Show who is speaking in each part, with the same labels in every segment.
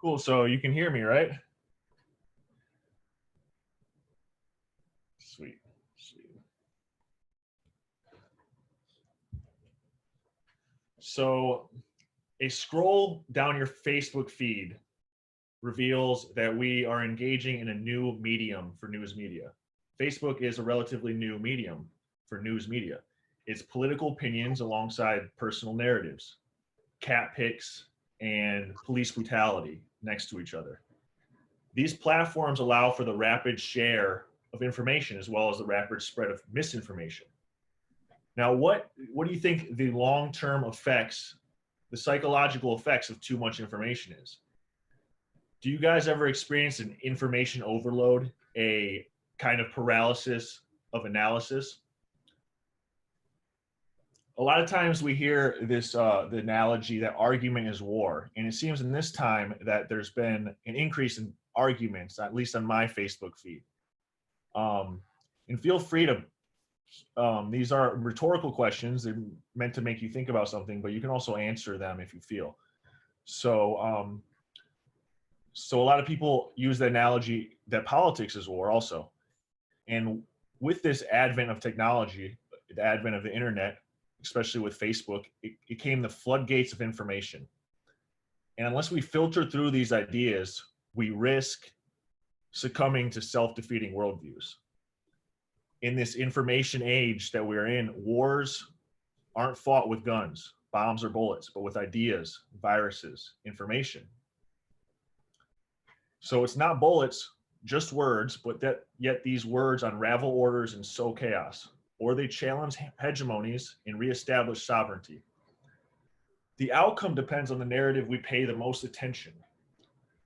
Speaker 1: Cool. So you can hear me, right? Sweet. Sweet. So a scroll down your Facebook feed reveals that we are engaging in a new medium for news media. Facebook is a relatively new medium for news media. It's political opinions alongside personal narratives, cat pics, and police brutality next to each other. These platforms allow for the rapid share of information as well as the rapid spread of misinformation. Now, what do you think the long-term effects, the psychological effects of too much information is? Do you guys ever experience an information overload, a kind of paralysis of analysis? A lot of times we hear this the analogy that argument is war, and it seems in this time that there's been an increase in arguments, at least on my Facebook feed. And feel free to these are rhetorical questions. They're meant to make you think about something, but you can also answer them if you feel. So, so a lot of people use the analogy that politics is war also. And with this advent of technology, the advent of the internet, especially with Facebook, it came the floodgates of information. And unless we filter through these ideas, we risk succumbing to self-defeating worldviews. In this information age that we're in, wars aren't fought with guns, bombs, or bullets, but with ideas, viruses, information. So it's not bullets, just words, but that yet these words unravel orders and sow chaos, or they challenge hegemonies and reestablish sovereignty. The outcome depends on the narrative we pay the most attention.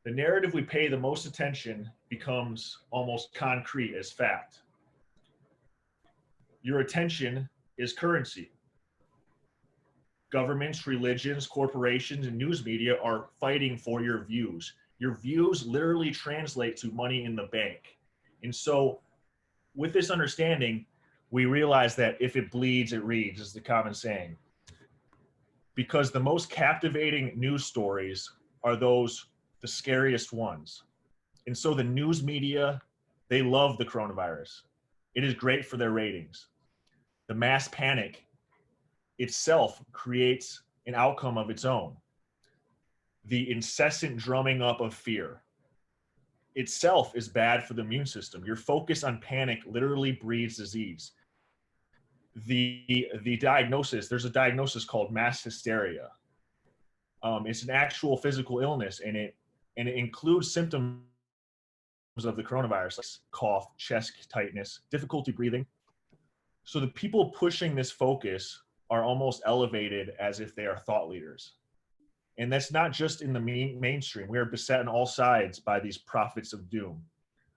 Speaker 1: The narrative we pay the most attention becomes almost concrete as fact. Your attention is currency. Governments, religions, corporations, and news media are fighting for your views. Your views literally translate to money in the bank. And so with this understanding, we realize that if it bleeds, it reads, is the common saying. Because the most captivating news stories are those, the scariest ones. And so the news media, they love the coronavirus. It is great for their ratings. The mass panic itself creates an outcome of its own. The incessant drumming up of fear itself is bad for the immune system. Your focus on panic literally breeds disease. The diagnosis, there's a diagnosis called mass hysteria. It's an actual physical illness, and it includes symptoms of the coronavirus, like cough, chest tightness, difficulty breathing. So the people pushing this focus are almost elevated as if they are thought leaders. And that's not just in the mainstream. We are beset on all sides by these prophets of doom.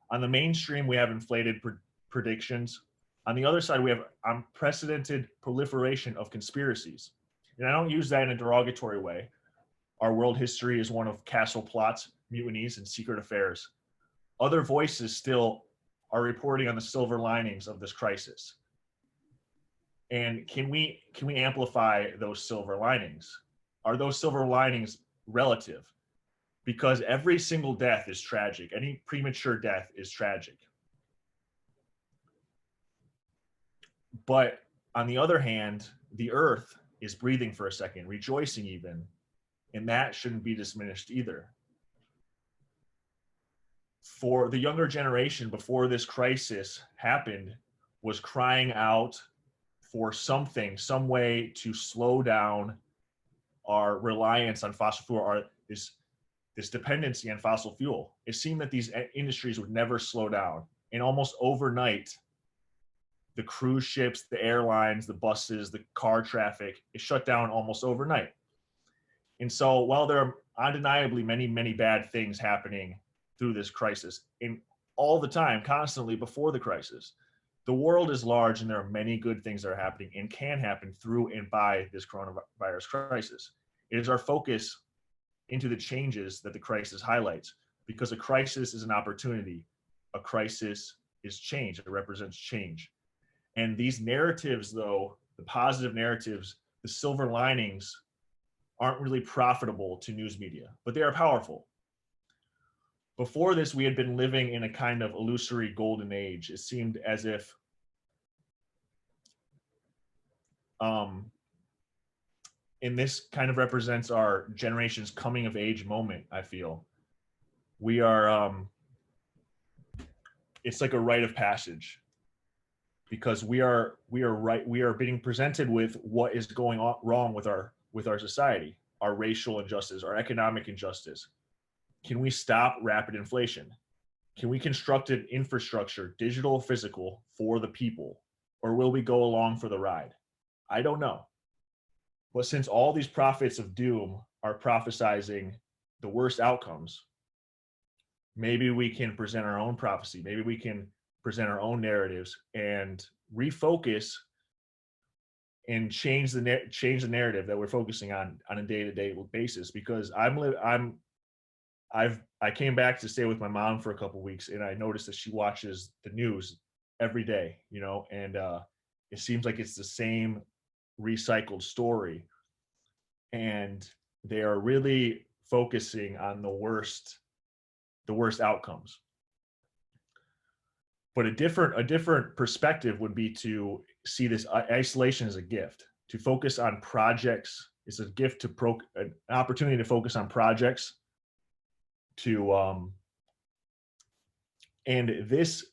Speaker 1: On the mainstream, we have inflated predictions. On the other side, we have unprecedented proliferation of conspiracies. And I don't use that in a derogatory way. Our world history is one of castle plots, mutinies, and secret affairs. Other voices still are reporting on the silver linings of this crisis. And can we amplify those silver linings? Are those silver linings relative? Because every single death is tragic. Any premature death is tragic. But on the other hand, the earth is breathing for a second, rejoicing even, and that shouldn't be diminished either. For the younger generation before this crisis happened was crying out for something, some way to slow down our reliance on fossil fuel, or this dependency on fossil fuel. It seemed that these industries would never slow down. And almost overnight, the cruise ships, the airlines, the buses, the car traffic, it shut down almost overnight. And so while there are undeniably many, many bad things happening through this crisis, and all the time, constantly before the crisis, the world is large and there are many good things that are happening and can happen through and by this coronavirus crisis. It is our focus into the changes that the crisis highlights, because a crisis is an opportunity. A crisis is change. It represents change. And these narratives, though, the positive narratives, the silver linings, aren't really profitable to news media, but they are powerful. Before this, we had been living in a kind of illusory golden age. It seemed as if and this kind of represents our generation's coming of age moment. I feel we are it's like a rite of passage, because we are being presented with what is going on wrong with our society, our racial injustice, our economic injustice. Can we stop rapid inflation? Can we construct an infrastructure, digital or physical, for the people? Or will we go along for the ride? I don't know. But since all these prophets of doom are prophesizing the worst outcomes, maybe we can present our own prophecy. Maybe we can present our own narratives and refocus and change the narrative that we're focusing on a day-to-day basis. Because I came back to stay with my mom for a couple of weeks, and I noticed that she watches the news every day, and it seems like it's the same recycled story, and they are really focusing on the worst outcomes. But a different perspective would be to see this isolation as a gift, to focus on projects. It's a gift an opportunity to focus on projects, and this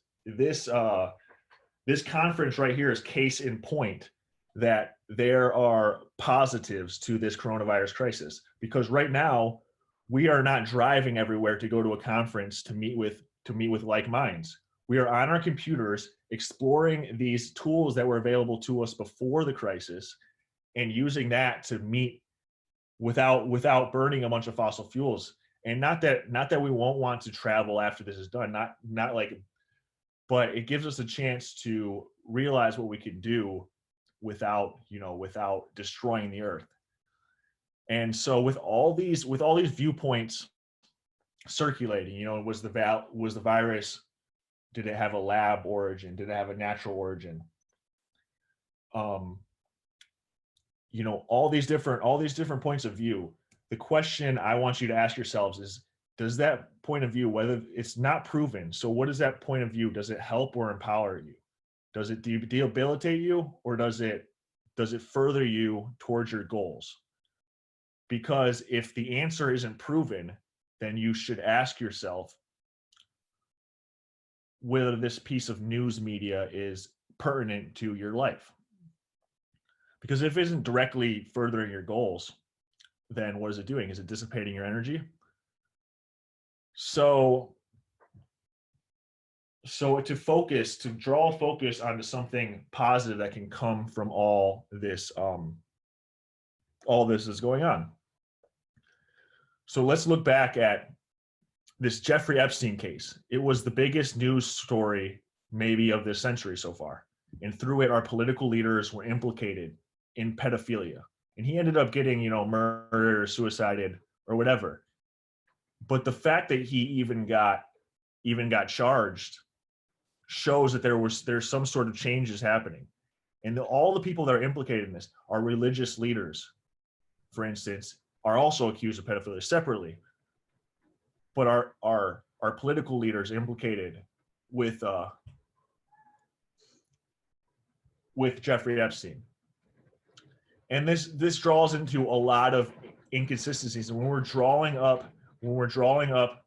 Speaker 1: conference right here is case in point that there are positives to this coronavirus crisis, because right now we are not driving everywhere to go to a conference to meet with like minds. We are on our computers exploring these tools that were available to us before the crisis and using that to meet without burning a bunch of fossil fuels. And not that we won't want to travel after this is done, not like, but it gives us a chance to realize what we can do without destroying the earth. And so with all these viewpoints circulating, was the virus, did it have a lab origin? Did it have a natural origin? All these different points of view. The question I want you to ask yourselves is, does that point of view, whether it's not proven, so what is that point of view? Does it help or empower you? Does it debilitate you, or does it further you towards your goals? Because if the answer isn't proven, then you should ask yourself whether this piece of news media is pertinent to your life. Because if it isn't directly furthering your goals, then what is it doing? Is it dissipating your energy? So to draw focus onto something positive that can come from all this is going on. So let's look back at this Jeffrey Epstein case. It was the biggest news story maybe of this century so far. And through it, our political leaders were implicated in pedophilia. And he ended up getting, murdered or suicided or whatever. But the fact that he even got charged shows that there's some sort of changes happening. And all the people that are implicated in this are religious leaders, for instance, are also accused of pedophilia separately. But our political leaders implicated with Jeffrey Epstein. And this draws into a lot of inconsistencies. And when we're drawing up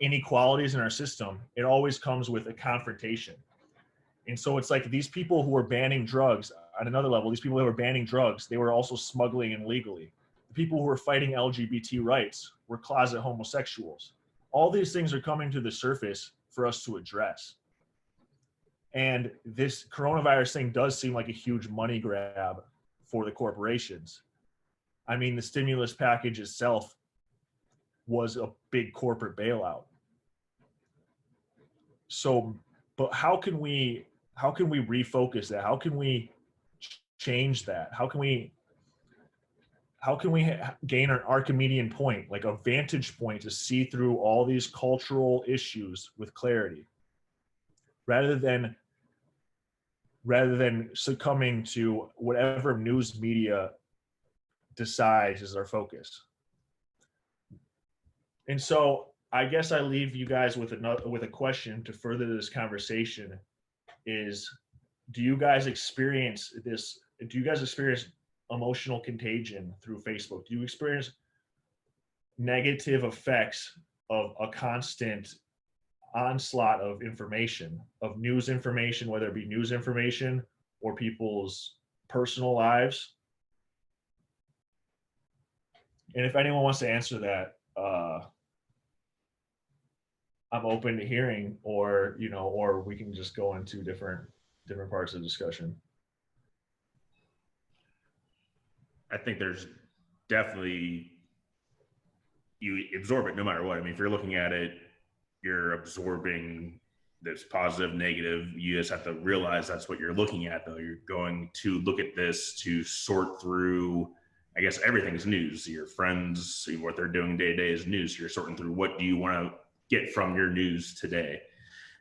Speaker 1: inequalities in our system, it always comes with a confrontation. And so it's like these people who are banning drugs on another level, these people who are banning drugs, they were also smuggling illegally. The people who were fighting LGBT rights were closet homosexuals. All these things are coming to the surface for us to address. And this coronavirus thing does seem like a huge money grab for the corporations. I mean, the stimulus package itself was a big corporate bailout. So, but how can we refocus that? How can we change that? How can we gain an Archimedean point, like a vantage point to see through all these cultural issues with clarity, rather than succumbing to whatever news media decides is our focus? And so I guess I leave you guys with a question to further this conversation is, do you guys experience this? Do you guys experience emotional contagion through Facebook? Do you experience negative effects of a constant onslaught of information, of news information, whether it be news information or people's personal lives? And if anyone wants to answer that, I'm open to hearing, or or we can just go into different parts of the discussion.
Speaker 2: I think there's definitely, you absorb it no matter what. I mean, if you're looking at it, you're absorbing this positive, negative. You just have to realize that's what you're looking at, though. You're going to look at this to sort through, I guess, everything's news. Your friends, what they're doing day to day is news. You're sorting through what do you want to get from your news today.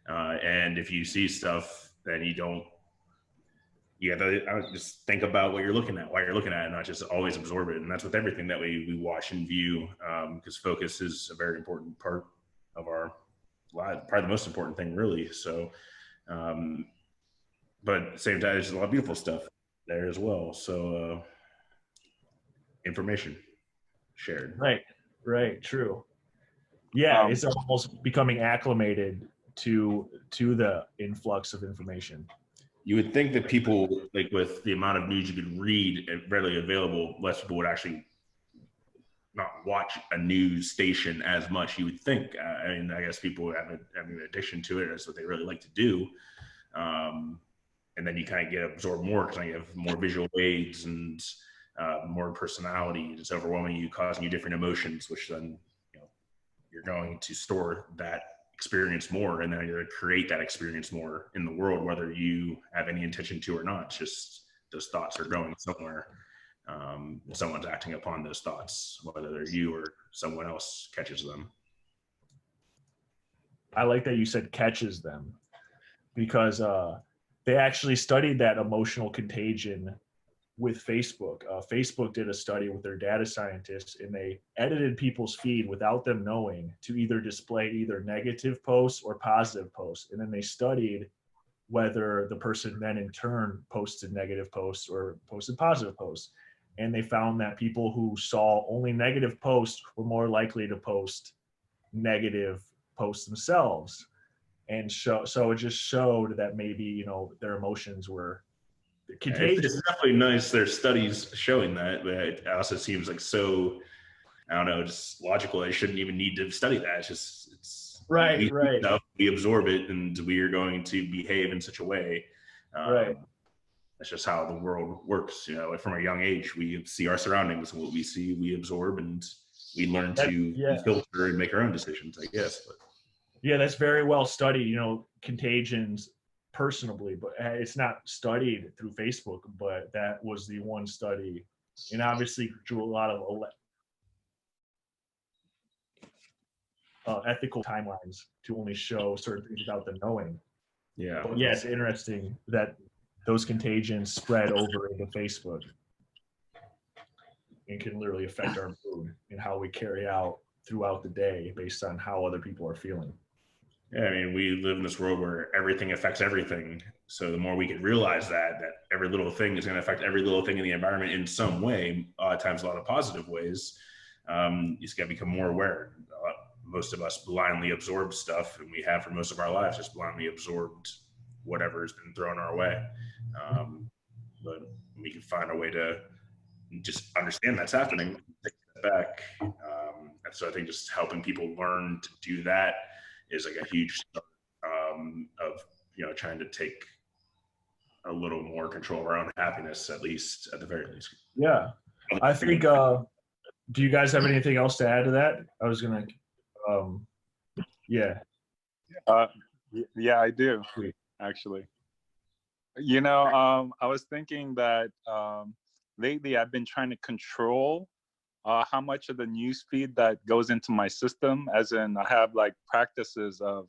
Speaker 2: And if you see stuff that you don't, you have to just think about what you're looking at, why you're looking at it, not just always absorb it. And that's with everything that we watch and view, because focus is a very important part of our lives, probably the most important thing, really. So, but at the same time, there's a lot of beautiful stuff there as well. So, information shared.
Speaker 1: Right, true. Yeah, it's almost becoming acclimated to the influx of information.
Speaker 2: You would think that people, like with the amount of news you could read readily available, less people would actually not watch a news station as much. You would think. I mean, I guess people have an addiction to it. That's what they really like to do. And then you kind of get absorbed more because you have more visual aids and more personality. It's overwhelming you, causing you different emotions, which then you're going to store that experience more, and then you're going to create that experience more in the world, whether you have any intention to or not. It's just those thoughts are going somewhere. Someone's acting upon those thoughts, whether they're you or someone else catches them.
Speaker 1: I like that you said catches them, because they actually studied that emotional contagion with Facebook. Facebook did a study with their data scientists, and they edited people's feed without them knowing to either display either negative posts or positive posts. And then they studied whether the person then in turn posted negative posts or posted positive posts. And they found that people who saw only negative posts were more likely to post negative posts themselves. And so it just showed that maybe, their emotions were contagious.
Speaker 2: It's definitely nice. There's studies showing that, but it also seems like so, I don't know, just logical. I shouldn't even need to study that. It's
Speaker 1: right.
Speaker 2: We absorb it, and we are going to behave in such a way.
Speaker 1: Right.
Speaker 2: That's just how the world works. From a young age, we see our surroundings, and what we see, we absorb, and we learn to filter and make our own decisions, I guess. But
Speaker 1: yeah, that's very well studied. Contagions personally, but it's not studied through Facebook. But that was the one study, and obviously drew a lot of ethical timelines to only show certain things without them knowing.
Speaker 2: Yeah.
Speaker 1: But yeah, it's interesting that those contagions spread over into Facebook and can literally affect our mood and how we carry out throughout the day based on how other people are feeling.
Speaker 2: Yeah, I mean, we live in this world where everything affects everything. So the more we can realize that every little thing is going to affect every little thing in the environment in some way, times a lot of positive ways, you just got to become more aware. Most of us blindly absorb stuff, and we have for most of our lives just blindly absorbed whatever has been thrown our way. But we can find a way to just understand that's happening, take it back. And so I think just helping people learn to do that is like a huge start of trying to take a little more control of our own happiness, at least at the very least.
Speaker 1: Yeah, I think. Do you guys have anything else to add to that? I was gonna. Yeah.
Speaker 3: Yeah, I do actually. I was thinking that lately I've been trying to control how much of the news feed that goes into my system, as in I have like practices of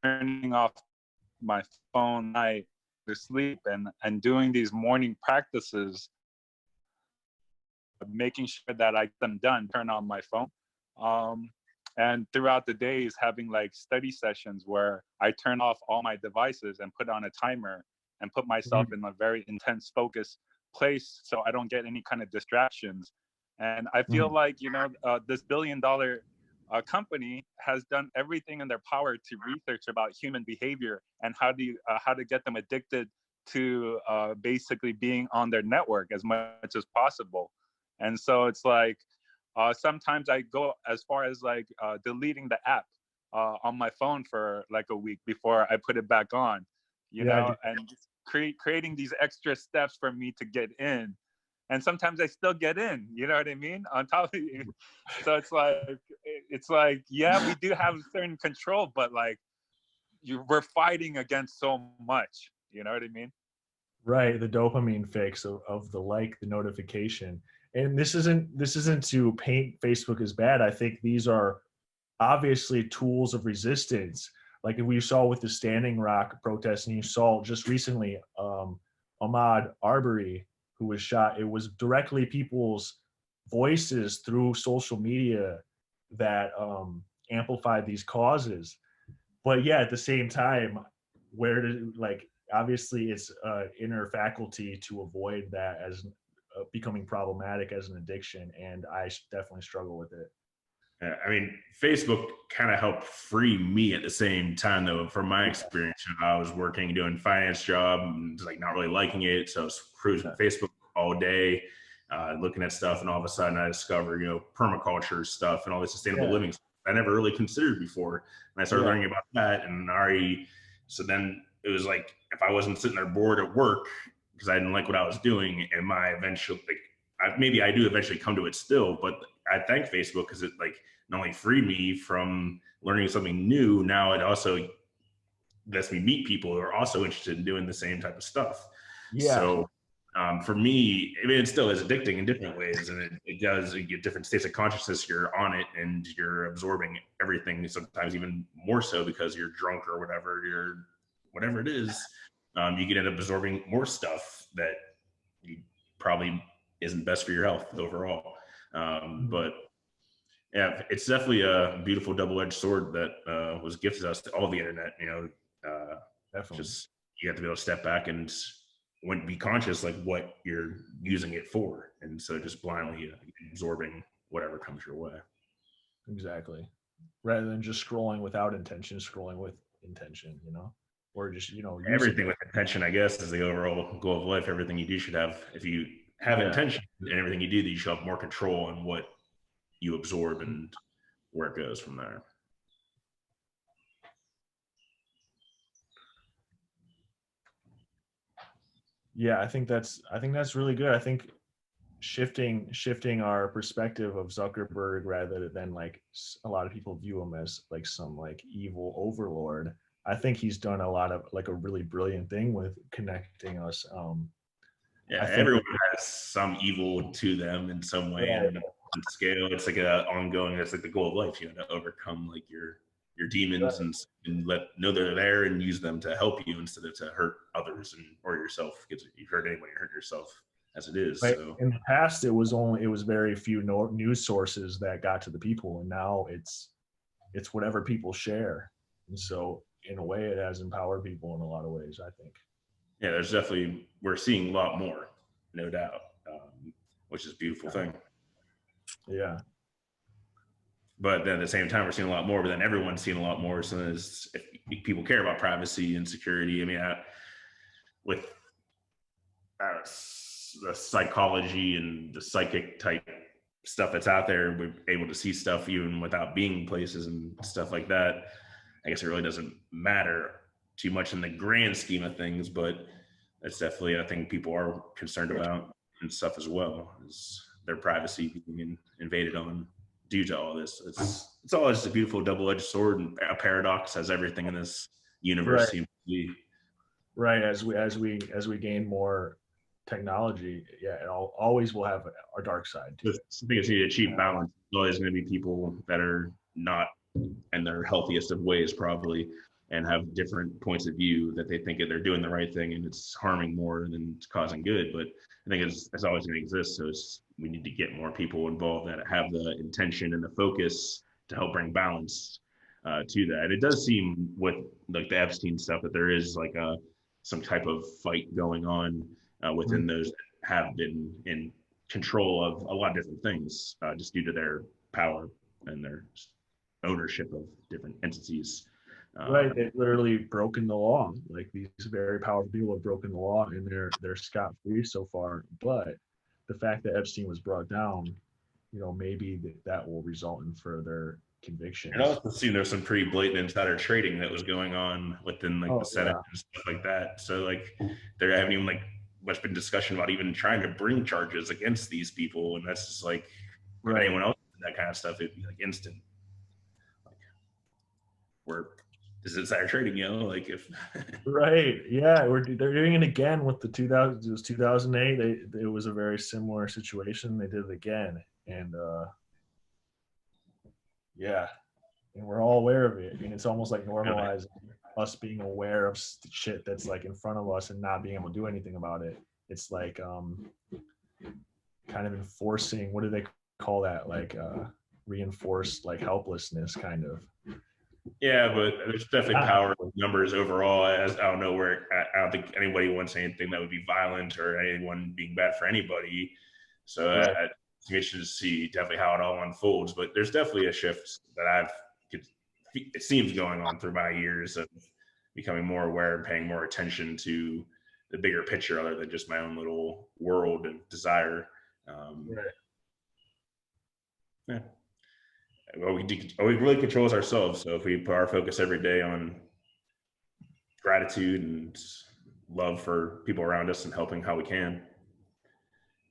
Speaker 3: turning off my phone at night to sleep and doing these morning practices, making sure that I get them done, turn on my phone. And throughout the days, having like study sessions where I turn off all my devices and put on a timer and put myself in a very intense focus place so I don't get any kind of distractions. And I feel like, you know, this billion-dollar company has done everything in their power to research about human behavior and how to get them addicted to basically being on their network as much as possible. And so it's like, sometimes I go as far as like deleting the app on my phone for like a week before I put it back on, you know, and just creating these extra steps for me to get in. And sometimes I still get in, you know what I mean? On top of it. So it's like, yeah, we do have certain control, but like we're fighting against so much, you know what I mean?
Speaker 1: Right, the dopamine fix of the like, the notification. And this isn't to paint Facebook as bad. I think these are obviously tools of resistance. Like we saw with the Standing Rock protest, and you saw just recently Ahmaud Arbery, who was shot. It was directly people's voices through social media that amplified these causes. But yeah, at the same time, where did, like, obviously it's inner faculty to avoid that as becoming problematic as an addiction, and I definitely struggle with it.
Speaker 2: I mean, Facebook kind of helped free me at the same time, though. From my experience, I was working, doing finance job, and like not really liking it, so I was cruising Facebook all day, looking at stuff, and all of a sudden I discovered, you know, permaculture stuff and all this sustainable living stuff I never really considered before, and I started learning about that, and already, so then it was like if I wasn't sitting there bored at work because I didn't like what I was doing, and my eventually, like, maybe I do eventually come to it still, but I thank Facebook because it like not only freed me from learning something new, now it also lets me meet people who are also interested in doing the same type of stuff.
Speaker 1: Yeah.
Speaker 2: So for me, I mean, it still is addicting in different ways, and it does, you get different states of consciousness. You're on it and you're absorbing everything, sometimes even more so because you're drunk or whatever it is. You can end up absorbing more stuff that you probably isn't best for your health overall. But yeah, it's definitely a beautiful double-edged sword that was gifted us to all the internet. You know,
Speaker 1: Definitely.
Speaker 2: just you have to be able to step back and be conscious like what you're using it for, and so just blindly absorbing whatever comes your way.
Speaker 1: Exactly. Rather than just scrolling without intention, scrolling with intention, you know, or just, you know,
Speaker 2: everything with intention, I guess, is the overall goal of life. Everything you do should have, if you have intention in everything you do, that you should have more control on what you absorb and where it goes from there.
Speaker 1: Yeah, I think that's really good. I think shifting our perspective of Zuckerberg, rather than like a lot of people view him as like some like evil overlord. I think he's done a lot of like a really brilliant thing with connecting us.
Speaker 2: Yeah, everyone has some evil to them in some way, and on scale, it's like a ongoing. That's like the goal of life, you know, to overcome like your demons and know they're there and use them to help you instead of to hurt others or yourself. Because if you hurt anyone, you hurt yourself as it is.
Speaker 1: Right.
Speaker 2: So
Speaker 1: in the past, it was very few news sources that got to the people, and now it's whatever people share. And so in a way, it has empowered people in a lot of ways, I think.
Speaker 2: Yeah, there's definitely, we're seeing a lot more, no doubt, which is a beautiful thing.
Speaker 1: Yeah.
Speaker 2: But then at the same time, we're seeing a lot more, but then everyone's seeing a lot more. So if people care about privacy and security, I mean, with the psychology and the psychic type stuff that's out there, we're able to see stuff even without being places and stuff like that. I guess it really doesn't matter too much in the grand scheme of things, but that's definitely a thing people are concerned about and stuff as well, is their privacy being invaded on due to all this. It's all just a beautiful double-edged sword and a paradox, as everything in this universe seems to be.
Speaker 1: Right. As we gain more technology, it always will have our dark side too.
Speaker 2: I think it's a cheap balance. There's always going to be people that are not in their healthiest of ways, probably, and have different points of view that they think they're doing the right thing and it's harming more than it's causing good. But I think it's always going to exist. So we need to get more people involved that have the intention and the focus to help bring balance to that. It does seem with like the Epstein stuff that there is like some type of fight going on within those that have been in control of a lot of different things just due to their power and their ownership of different entities.
Speaker 1: Right, they've literally broken the law. Like these very powerful people have broken the law, and they're scot free so far. But the fact that Epstein was brought down, maybe that will result in further convictions.
Speaker 2: And I also seen there's some pretty blatant insider trading that was going on within like the Senate and stuff like that. So like there haven't even like much been discussion about even trying to bring charges against these people, and that's just like if anyone else did that kind of stuff, it'd be like instant. Like we're this is insider trading, like if
Speaker 1: Right, yeah, they're doing it again with the 2000. It was 2008. It was a very similar situation. They did it again, and yeah, and we're all aware of it. I mean, it's almost like normalizing us being aware of shit that's like in front of us and not being able to do anything about it. It's like kind of enforcing, what do they call that? Like reinforced like helplessness kind of.
Speaker 2: Yeah, but there's definitely power in numbers overall. As I don't know where I don't think anybody wants anything that would be violent or anyone being bad for anybody. So it's interesting to see definitely how it all unfolds. But there's definitely a shift that it seems going on through my years of becoming more aware and paying more attention to the bigger picture other than just my own little world of desire. Yeah. Well, we really controls ourselves. So if we put our focus every day on gratitude and love for people around us and helping how we can,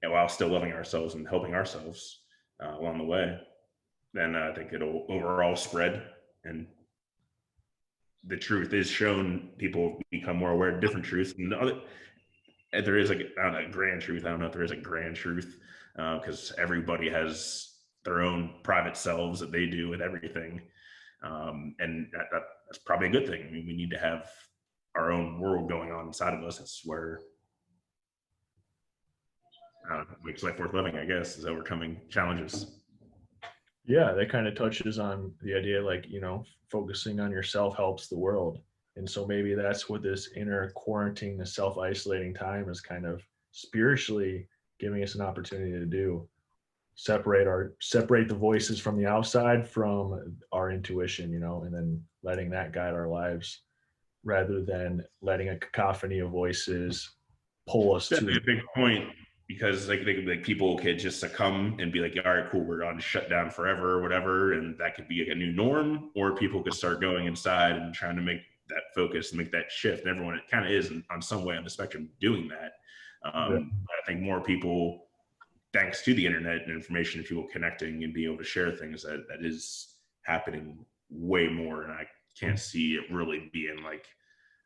Speaker 2: and while still loving ourselves and helping ourselves along the way, then I think it'll overall spread, and the truth is shown. People become more aware of different truths, and there is a grand truth. I don't know if there is a grand truth because everybody has their own private selves that they do with everything. And that's probably a good thing. I mean, we need to have our own world going on inside of us. It's where makes life worth living, I guess, is overcoming challenges.
Speaker 1: Yeah, that kind of touches on the idea like, focusing on yourself helps the world. And so maybe that's what this inner quarantine, the self-isolating time is kind of spiritually giving us an opportunity to do. Separate the voices from the outside from our intuition, and then letting that guide our lives rather than letting a cacophony of voices pull us
Speaker 2: to a big point, because like people could just succumb and be like, all right, cool, we're going to shut down forever or whatever, and that could be like a new norm. Or people could start going inside and trying to make that focus and make that shift. And everyone kind of is on some way on the spectrum doing that. I think more people, thanks to the internet and information and people connecting and being able to share things, that is happening way more. And I can't see it really being like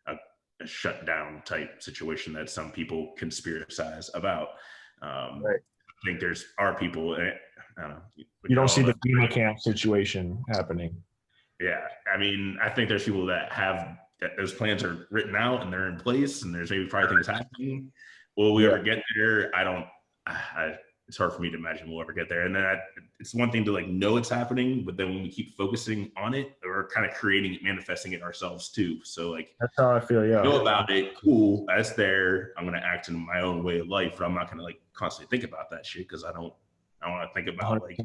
Speaker 2: a shutdown type situation that some people conspiracize about. I think are people, I don't know.
Speaker 1: You don't see the FEMA camp situation happening.
Speaker 2: Yeah. I mean, I think there's people that have those plans are written out and they're in place, and there's maybe probably things happening. Will we ever get there? It's hard for me to imagine we'll ever get there. And then it's one thing to like know it's happening, but then when we keep focusing on it, we're kind of creating it, manifesting it ourselves too. So like,
Speaker 1: that's how I feel. Yeah.
Speaker 2: Know about it. Cool. That's there. I'm going to act in my own way of life, but I'm not going to like constantly think about that shit because I want to think about like.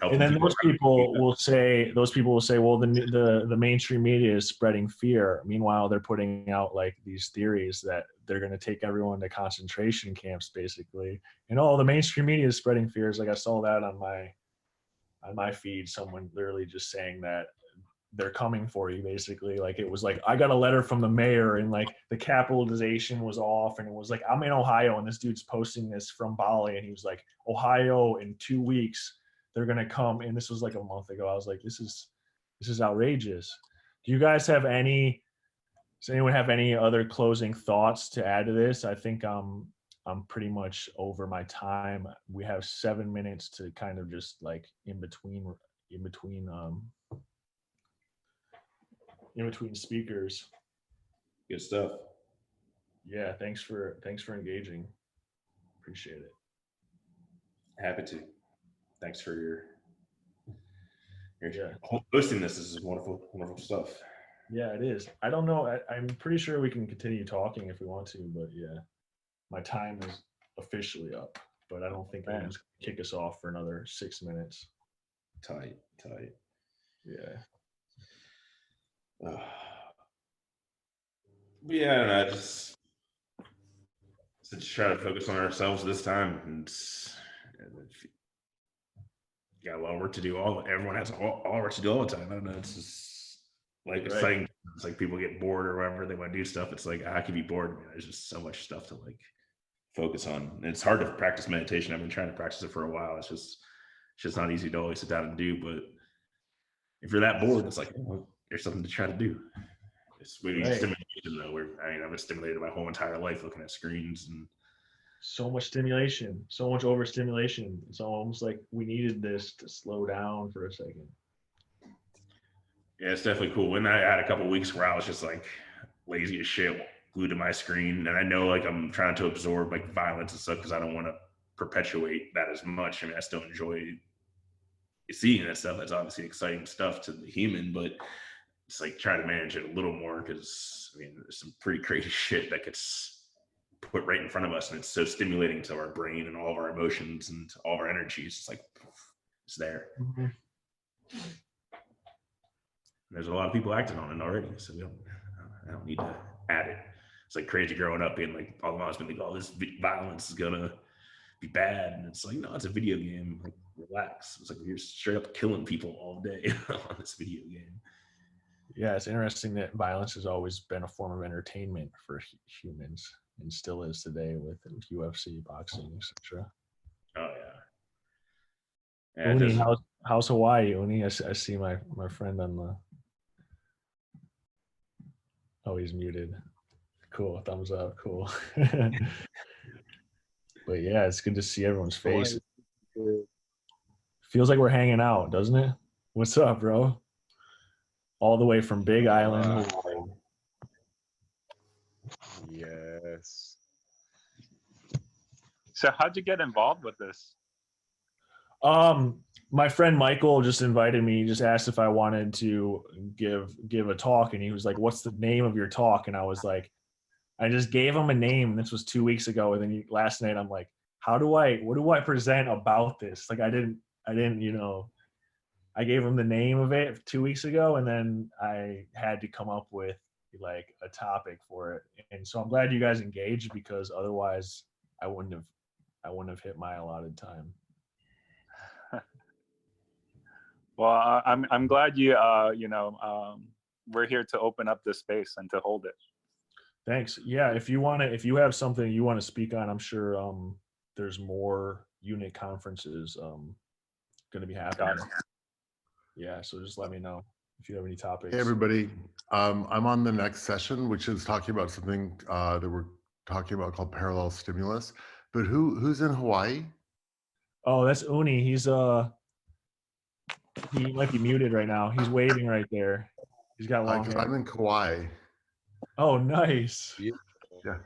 Speaker 1: And then those people will say, well, the mainstream media is spreading fear. Meanwhile, they're putting out like these theories that they're going to take everyone to concentration camps, basically. And the mainstream media is spreading fears. Like I saw that on my feed, someone literally just saying that they're coming for you, basically. Like it was like, I got a letter from the mayor and like the capitalization was off, and it was like, I'm in Ohio and this dude's posting this from Bali, and he was like, Ohio in 2 weeks they're gonna come. And this was like a month ago. I was like, this is outrageous. Do you guys have does anyone have any other closing thoughts to add to this? I think I'm pretty much over my time. We have 7 minutes to kind of just like in between speakers.
Speaker 2: Good stuff.
Speaker 1: Yeah, thanks for engaging. Appreciate it.
Speaker 2: Happy to. Thanks for
Speaker 1: Yeah.
Speaker 2: Hosting this is wonderful, wonderful stuff.
Speaker 1: Yeah, it is. I don't know. I'm pretty sure we can continue talking if we want to, but yeah, my time is officially up. But I don't think anyone's gonna kick us off for another 6 minutes.
Speaker 2: Tight.
Speaker 1: Yeah.
Speaker 2: But yeah, and I just try to focus on ourselves this time, and got a lot of work to do. Everyone has all work to do all the time. I don't know. It's just like exciting. It's like people get bored or whatever, they want to do stuff. It's like I can be bored. Man. There's just so much stuff to like focus on. And it's hard to practice meditation. I've been trying to practice it for a while. It's just not easy to always sit down and do. But if you're that bored, it's like, well, there's something to try to do. It's really stimulation though. I've been stimulated my whole entire life looking at screens and
Speaker 1: so much stimulation, so much overstimulation. It's almost like we needed this to slow down for a second.
Speaker 2: Yeah, it's definitely cool. When I had a couple of weeks where I was just like lazy as shit, glued to my screen, and I know like I'm trying to absorb like violence and stuff because I don't want to perpetuate that as much. I mean, I still enjoy seeing that stuff. That's obviously exciting stuff to the human, but it's like trying to manage it a little more because I mean, there's some pretty crazy shit that gets put right in front of us, and it's so stimulating to our brain and all of our emotions and all of our energies. It's like it's there.
Speaker 1: Mm-hmm.
Speaker 2: There's a lot of people acting on it already, so I don't need to add it. It's like crazy growing up being like, all the mom's been like, oh, this violence is gonna be bad, and it's like, no, it's a video game. Like, relax. It's like you're straight up killing people all day on this video game.
Speaker 1: Yeah, it's interesting that violence has always been a form of entertainment for humans, and still is today with UFC, boxing, etc.
Speaker 2: Oh yeah.
Speaker 1: Uni, how's Hawaii? Uni, I see my friend on the. Oh, he's muted. Cool, thumbs up. Cool. But yeah, it's good to see everyone's face. Feels like we're hanging out, doesn't it? What's up, bro? All the way from Big Island.
Speaker 3: Yes. So how'd you get involved with this?
Speaker 1: My friend Michael just invited me, just asked if I wanted to give a talk, and he was like, "What's the name of your talk?" And I was like, I just gave him a name. This was 2 weeks ago, and then last night I'm like, what do I present about this? Like I didn't, I gave him the name of it 2 weeks ago, and then I had to come up with like a topic for it. And so I'm glad you guys engaged, because otherwise I wouldn't have hit my allotted time.
Speaker 3: Well, I'm glad you we're here to open up this space and to hold it.
Speaker 1: Thanks. Yeah, if you have something you want to speak on, I'm sure there's more unit conferences going to be happening. Yeah, so just let me know if you have any topics.
Speaker 4: Hey everybody, I'm on the next session, which is talking about something that we're talking about called parallel stimulus. But who's in Hawaii?
Speaker 1: Oh, that's Uni. He might be muted right now. He's waving right there. He's got long hair.
Speaker 4: I'm in Kauai.
Speaker 1: Oh, nice.
Speaker 4: Yeah.